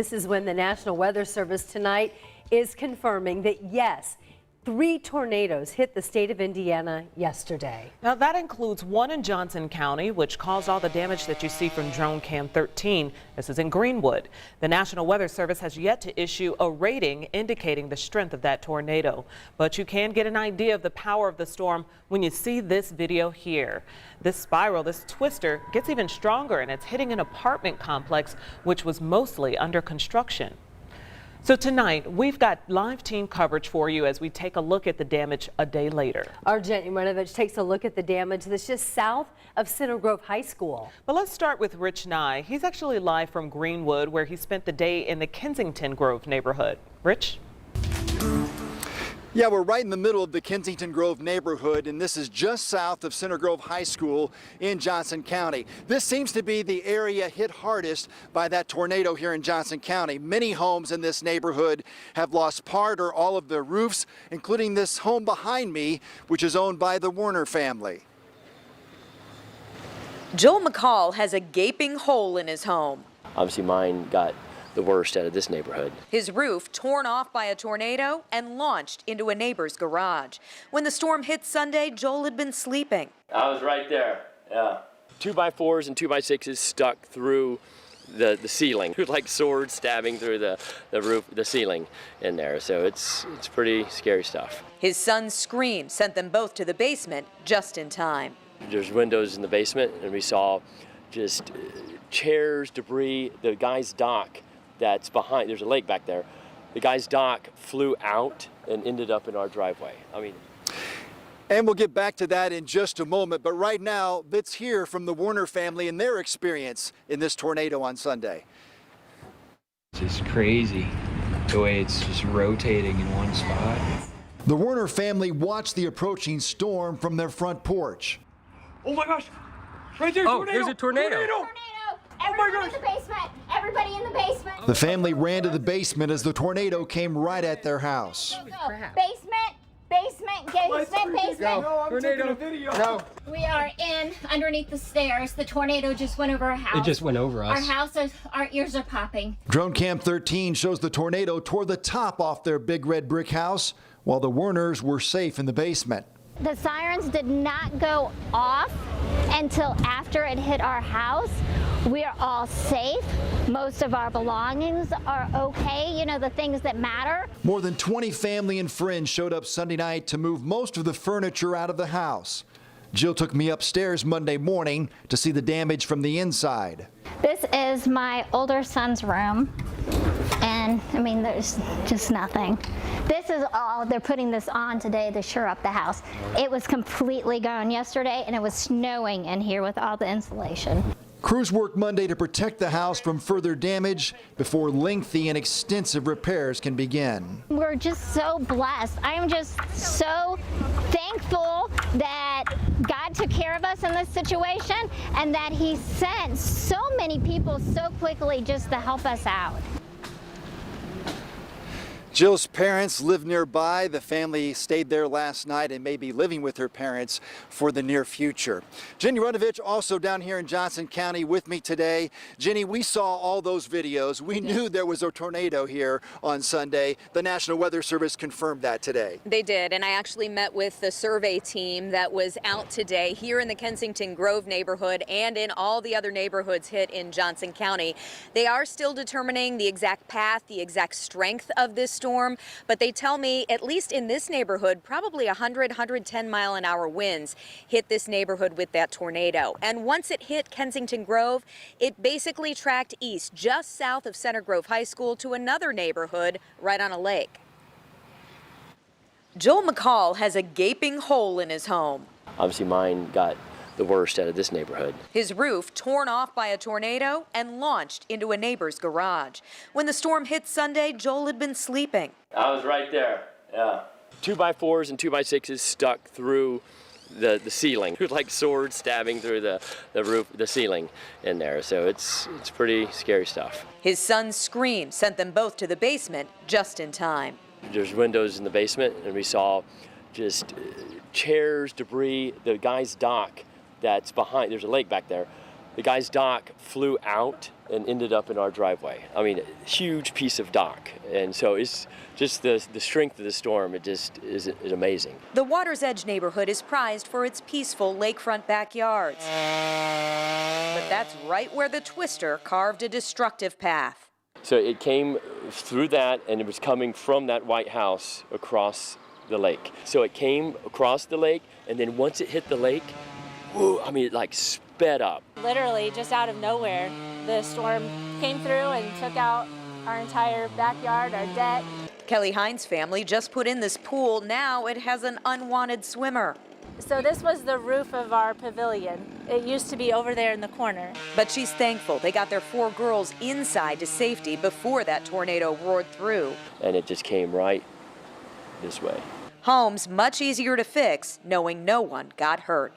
This is when the National Weather Service tonight is confirming that, yes, 3 tornadoes hit the state of Indiana yesterday. Now that includes one in Johnson County, which caused all the damage that you see from drone cam 13. This is in Greenwood. The National Weather Service has yet to issue a rating indicating the strength of that tornado. But you can get an idea of the power of the storm when you see this video here. This spiral, this twister, gets even stronger, and it's hitting an apartment complex which was mostly under construction. So tonight, we've got live team coverage for you as we take a look at the damage a day later. Our Jen Uranovich takes a look at the damage that's just south of Center Grove High School. But let's start with Rich Nye. He's actually live from Greenwood, where he spent the day in the Kensington Grove neighborhood. Rich? Yeah, we're right in the middle of the Kensington Grove neighborhood, and this is just south of Center Grove High School in Johnson County. This seems to be the area hit hardest by that tornado here in Johnson County. Many homes in this neighborhood have lost part or all of their roofs, including this home behind me, which is owned by the Warner family. Joel McCall has a gaping hole in his home. Obviously, mine got the worst out of this neighborhood. His roof torn off by a tornado and launched into a neighbor's garage. When the storm hit Sunday, Joel had been sleeping. I was right there, yeah. 2x4s and 2x6s stuck through the ceiling, like swords stabbing through the roof, the ceiling in there. So it's pretty scary stuff. His son's scream sent them both to the basement just in time. There's windows in the basement, and we saw just chairs, debris, the guy's dock that's behind, there's a lake back there. The guy's dock flew out and ended up in our driveway. And we'll get back to that in just a moment, but right now, let's hear from the Warner family and their experience in this tornado on Sunday. It's just crazy the way it's just rotating in one spot. The Warner family watched the approaching storm from their front porch. Oh my gosh! Right there, tornado! There's a tornado! Everybody in the basement! Everybody in the basement! The family ran to the basement as the tornado came right at their house. Basement! No, I'm taking a video. No. We are underneath the stairs. The tornado just went over our house. It just went over us. Our ears are popping. Drone cam 13 shows the tornado tore the top off their big red brick house, while the Warners were safe in the basement. The sirens did not go off until after it hit our house. We're all safe. Most of our belongings are okay, you know, the things that matter. More than 20 family and friends showed up Sunday night to move most of the furniture out of the house. Jill took me upstairs Monday morning to see the damage from the inside. This is my older son's room. And I mean, there's just nothing. This is all, they're putting this on today to shore up the house. It was completely gone yesterday, and it was snowing in here with all the insulation. Crews worked Monday to protect the house from further damage before lengthy and extensive repairs can begin. We're just so blessed. I am just so thankful that God took care of us in this situation and that He sent so many people so quickly just to help us out. Jill's parents live nearby. The family stayed there last night and may be living with her parents for the near future. Jenny Uranovich also down here in Johnson County with me today. Jenny, we saw all those videos. We knew there was a tornado here on Sunday. The National Weather Service confirmed that today. They did, and I actually met with the survey team that was out today here in the Kensington Grove neighborhood and in all the other neighborhoods hit in Johnson County. They are still determining the exact path, the exact strength of this storm, but they tell me, at least in this neighborhood, probably 110 mile an hour winds hit this neighborhood with that tornado. And once it hit Kensington Grove, it basically tracked east just south of Center Grove High School to another neighborhood right on a lake. Joel McCall has a gaping hole in his home. Obviously, mine got the worst out of this neighborhood. His roof torn off by a tornado and launched into a neighbor's garage. When the storm hit Sunday, Joel had been sleeping. I was right there, yeah. 2x4s and 2x6s stuck through the ceiling, like swords stabbing through the roof, the ceiling in there. So it's pretty scary stuff. His son's scream sent them both to the basement just in time. There's windows in the basement, and we saw just chairs, debris, the guy's dock that's behind, there's a lake back there. the guy's dock flew out and ended up in our driveway. I mean, a huge piece of dock. And so it's just the strength of the storm, it just is amazing. The Water's Edge neighborhood is prized for its peaceful lakefront backyards. But that's right where the twister carved a destructive path. So it came through that, and it was coming from that white house across the lake. So it came across the lake, and then once it hit the lake, whoa, I mean, it like sped up. Literally just out of nowhere, the storm came through and took out our entire backyard, our deck. Kelly Hines' family just put in this pool. Now it has an unwanted swimmer. So this was the roof of our pavilion. It used to be over there in the corner. But she's thankful they got their 4 girls inside to safety before that tornado roared through. And it just came right this way. Homes much easier to fix, knowing no one got hurt.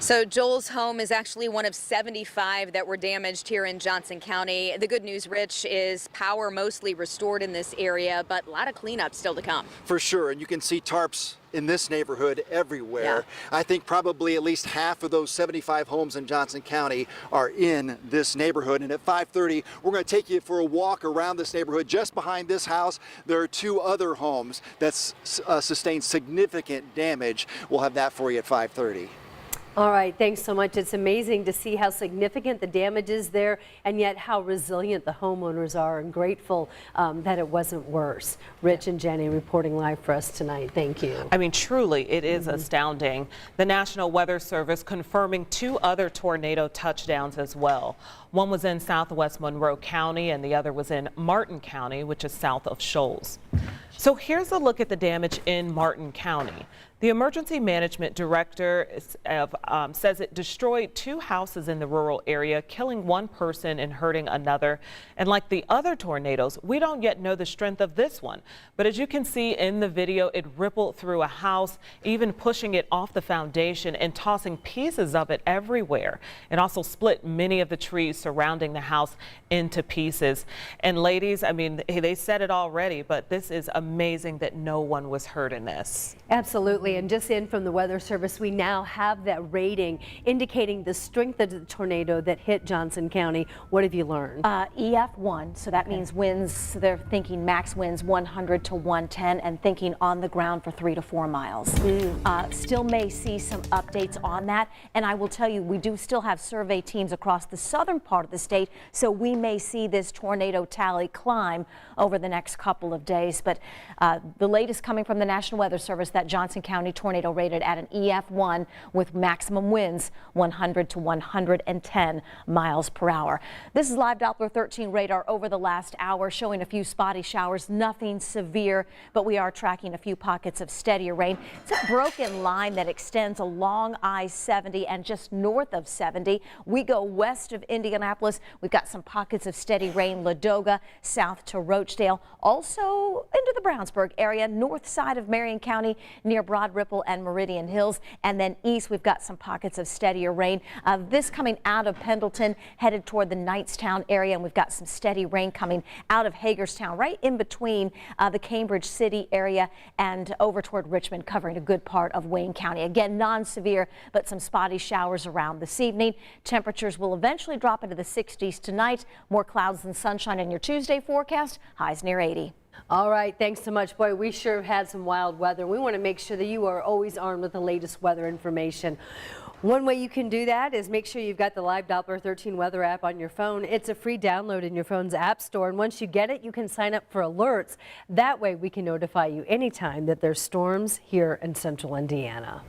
So Joel's home is actually one of 75 that were damaged here in Johnson County. The good news, Rich, is power mostly restored in this area, but a lot of cleanup still to come. For sure, and you can see tarps in this neighborhood everywhere. Yeah. I think probably at least half of those 75 homes in Johnson County are in this neighborhood. And at 5:30, we're going to take you for a walk around this neighborhood. Just behind this house, there are 2 other homes that sustained significant damage. We'll have that for you at 5:30. All right, thanks so much. It's amazing to see how significant the damage is there, and yet how resilient the homeowners are, and grateful that it wasn't worse. Rich and Jenny reporting live for us tonight. Thank you. I mean, truly, it is astounding. The National Weather Service confirming 2 other tornado touchdowns as well. One was in southwest Monroe County, and the other was in Martin County, which is south of Shoals. So here's a look at the damage in Martin County. The emergency management director says it destroyed 2 houses in the rural area, killing 1 person and hurting another. And like the other tornadoes, we don't yet know the strength of this one. But as you can see in the video, it rippled through a house, even pushing it off the foundation and tossing pieces of it everywhere. It also split many of the trees surrounding the house into pieces. And ladies, I mean, they said it already, but this is amazing that no one was hurt in this. Absolutely. And just in from the Weather Service, we now have that rating indicating the strength of the tornado that hit Johnson County. What have you learned? EF1, so that means winds, they're thinking max winds 100 to 110 and thinking on the ground for 3 to 4 miles. Still may see some updates on that. And I will tell you, we do still have survey teams across the southern part of the state, so we may see this tornado tally climb over the next couple of days. But the latest coming from the National Weather Service, that Johnson County tornado rated at an EF1 with maximum winds 100 to 110 miles per hour. This is live Doppler 13 radar over the last hour, showing a few spotty showers, nothing severe, but we are tracking a few pockets of steadier rain. It's a broken line that extends along I-70 and just north of 70. We go west of Indianapolis. We've got some pockets of steady rain, Ladoga, south to Rochdale, also into the Brownsburg area, north side of Marion County, near Broad Ripple and Meridian Hills, and then east we've got some pockets of steadier rain. This coming out of Pendleton, headed toward the Knightstown area, and we've got some steady rain coming out of Hagerstown, right in between the Cambridge City area and over toward Richmond, covering a good part of Wayne County. Again, non-severe, but some spotty showers around this evening. Temperatures will eventually drop into the 60s tonight. More clouds than sunshine in your Tuesday forecast. Highs near 80. All right, thanks so much. Boy, we sure have had some wild weather. We want to make sure that you are always armed with the latest weather information. One way you can do that is make sure you've got the live Doppler 13 weather app on your phone. It's a free download in your phone's app store, and once you get it, you can sign up for alerts. That way we can notify you anytime that there's storms here in central Indiana.